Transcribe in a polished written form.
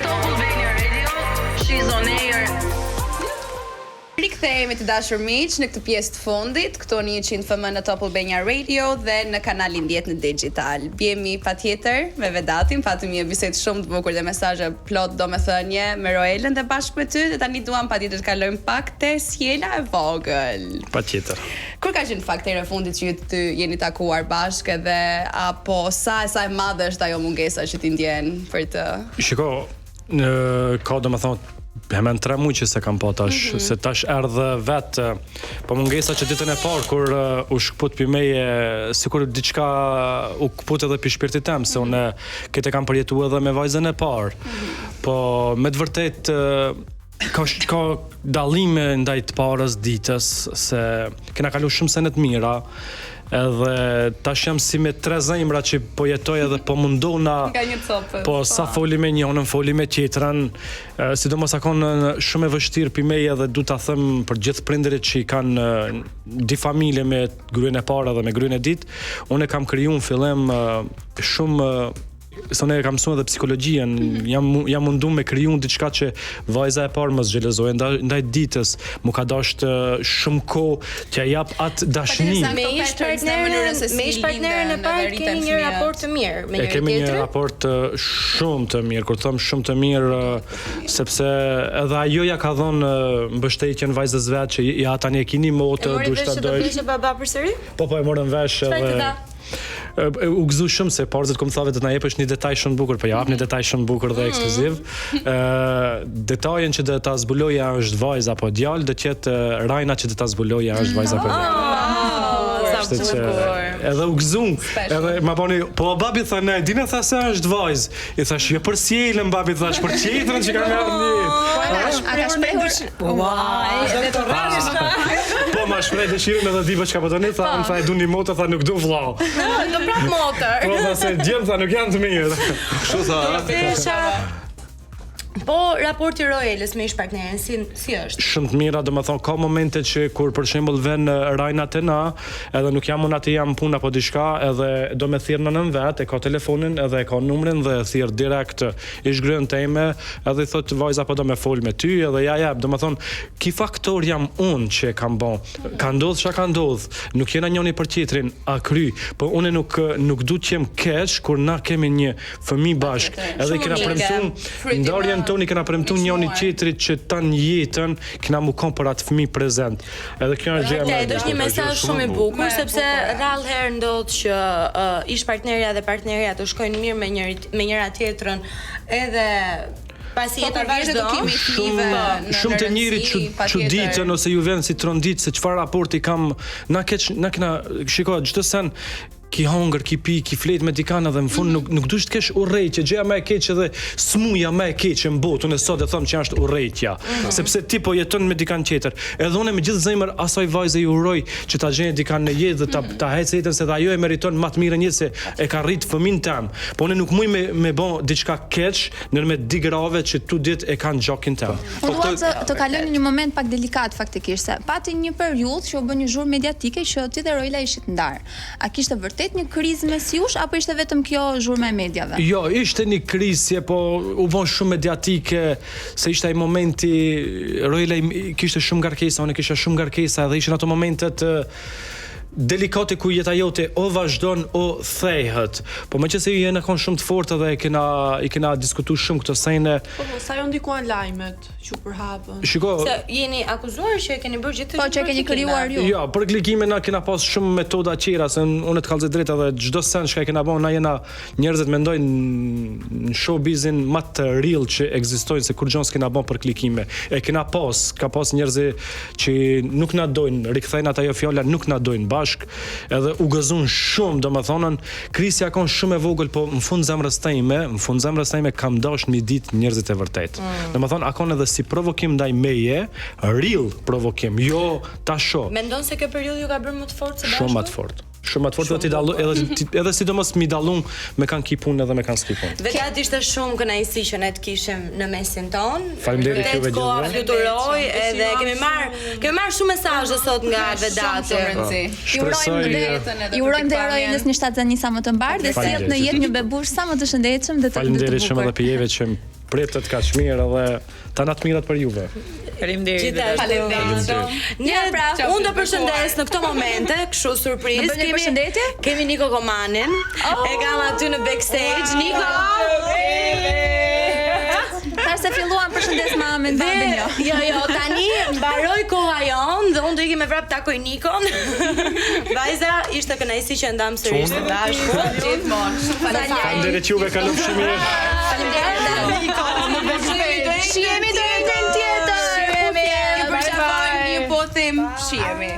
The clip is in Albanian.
Top Albania Radio, she's on air. Rikthehemi të dashur miq në këtë pjesë të fundit, këtu në 100 FM në Top Albania Radio dhe në kanalin 10 në digital. Jemi patjetër me Vedatin, patëm një bisedë shumë të bukur dhe mesazhe plot domethënie me Roelën dhe bashkë me ty dhe tani duam patjetër të kalojmë pak te sjela e vogël. Patjetër. Kur ka qenë fakti e fundit që ju të jeni takuar bashkë dhe apo sa e madhe është ajo mungesa që ti ndjen për të? Shiko, ka domethënë hemen 3 muaj që se kam po tash, se tash erdhe vetë, po mungesa që ditën e parë kur u shkput për meje, sikur diçka u kput edhe për shpirtit tem, se unë këtë kam përjetu edhe me vajzën e parë, po me të vërtet ka dallime ndaj të parës ditës, se kena kalu shumë senet mira, edhe tash jam si me 3 zemra që po jetoj edhe po mundona po sa foli me njënën, foli me tjetrën, sidomos akon shumë e vështirë për meje edhe du ta them për gjithë prindërit që i kanë di familje me gruën e parë dhe me gruën e ditë, unë kam kriju në fillim shumë se unë kam mësuar edhe psikologjien, jam mundu me kriju diçka që vajza e parë mos xhelozoj, ndaj ditës mu ka dashur shumë kohë t'ja jap atë dashni. Me ish partnerën e parë kemi një raport të mirë me njëri tjetrin. Kemi një raport shumë të mirë, kur them shumë të mirë, sepse edhe ajo ja ka dhënë mbështetjen vajzës vet që ja tani e keni motë, duhet ta doj. E mori baba përsëri? Po e morën vesh edhe u gëzu shumë se parzët kom thave të na jepësh një detaj shumë bukur, po ja hap një detaj shumë bukur dhe ekskluziv. Detajen që do ta zbuloja është vajza apo djalë, do të jetë Rajna që do ta zbuloja është vajza apo djalë. Edhe u gëzu, edhe ma bani, po babi tha ne, dine tha se është vajzë. I thash, jo për sjellën babi thash, për qetrën që ka merr një. A ka shprehur? Po ma shpreh dëshirën edhe di çka po tani, tha, unë tha e du një motë, tha nuk du vllau. Do prap motor. Po tha se djem tha nuk janë të mirë. Kështu tha. Po raporti Roelës me ish partnerin si është? Shumë të mira, domethënë ka momente që kur për shembull vjen Rajna te na, edhe nuk jam unë aty jam punë apo diçka, edhe do me thirr nënën vet, e ka telefonin edhe e ka numrin dhe thirr direkt ish grën time, edhe i thot vajza po do me fol me ty, edhe ja, domethënë ki faktor jam unë që e kam bën. Ka ndodhur çka ka ndodhur, nuk jena njëri për tjetrin a kry, po unë nuk du të jem keq kur na kemi një fëmijë bashk, edhe kena premtuar ndarjen toni kena premtuar njëri tjetrit që tan jetën kena mu kon për atë fëmijë prezant. Edhe kjo është gjë e madhe. Është një mesazh shumë i bukur sepse rrallë herë ndodh që ish partnerja dhe partnerja të shkojnë mirë me njëra tjetrën, edhe pasi jeta vazhdon shumë të njerit çuditën ose ju vjen si trondit se çfarë raporti kam na kena shiko çdo sen ki hongër, ki pi, ki flet me dikana dhe në fund nuk dush të kesh urrejtje, gjëja më e keqe dhe smuja më e keqe në botë, unë sot e them që është urrejtja, sepse ti po jeton me dikan tjetër. Edhe unë me gjithë zemër asaj vajze i uroj që ta gjejë dikan në jetë dhe ta hecë jetën se ajo e meriton më të mirën jetë se e ka rrit fëmin tem. Po unë nuk muj me bën diçka keq ndër me di grave që tu ditë e kanë gjokin tem. Po të kalojmë një moment pak delikat faktikisht se pati një periudhë që u bën një zhurmë mediatike që ti dhe Roela ishit ndar. A kishte vërtet një krizë mes jush apo ishte vetëm kjo zhurma e mediave? Jo, ishte një krizë, po u bën shumë mediatike se ishte ai momenti Roela kishte shumë ngarkesa, unë kisha shumë ngarkesa dhe ishin ato momentet delikate ku jeta jote o vazhdon o thehet. Po meqense ju jeni kon shumë të fortë dhe i kena diskutuar shumë këtë sene. Po sa jo ndikuan lajmet që përhapën. Shiko, se jeni akuzuar që e keni bërë gjithë po që keni krijuar ju. Jo, për klikime na kena pas shumë metoda tjera, se unë të kallëzoj drejt edhe çdo sen që kena bën na jena njerëzit mendojnë në showbizin më të real që ekzistojnë se kur gjons kena bën për klikime. E kena ka pas njerëz që nuk na dojnë, rikthejnë ajo fjala nuk na dojnë edhe u gëzun shumë, domethënë krisja ka shumë e vogël, po në fund zemrës time kam dashur mi ditë njerëzit e vërtet. Domethënë akon edhe si provokim ndaj meje, real provokim, jo tasho. Mendon se kjo periudhë ju ka bërë më të fortë së bashku? Shumë më të fortë. Shumë të fortë edhe sidomos mi dallum me kanë ki punë edhe me kanë ski punë. Vetë ishte shumë kënaqësi që ne të kishim në mesin ton. Faleminderit juve gjithë. Fluturoj edhe kemi marr shumë mesazhe sot nga Vedati. Ju urojmë dhe Roelës një shtatzani sa më të mbar dhe sjell në jetë një bebush sa më të shëndetshëm dhe të Faleminderit shumë edhe pijeve që pritet kaq mirë edhe tana të mirat për juve. Faleminderit. Unë do përshëndes në këto momente, kështu surprizë. Bëni përshëndetje? Kemi Niko Komanin. E kam aty në backstage. Niko. Tash se filluam përshëndes mamën babën jo. Jo, tani mbaroi koha jon dhe unë do ikim me vrap takoj Nikon. Vajza, ishte kënaqësi që ndam sërish së bashku. Gjithmonë. Faleminderit juve, kalofshi shumë mirë. Shihemi deri në tjetër. Shihemi. Ju po them, shihemi.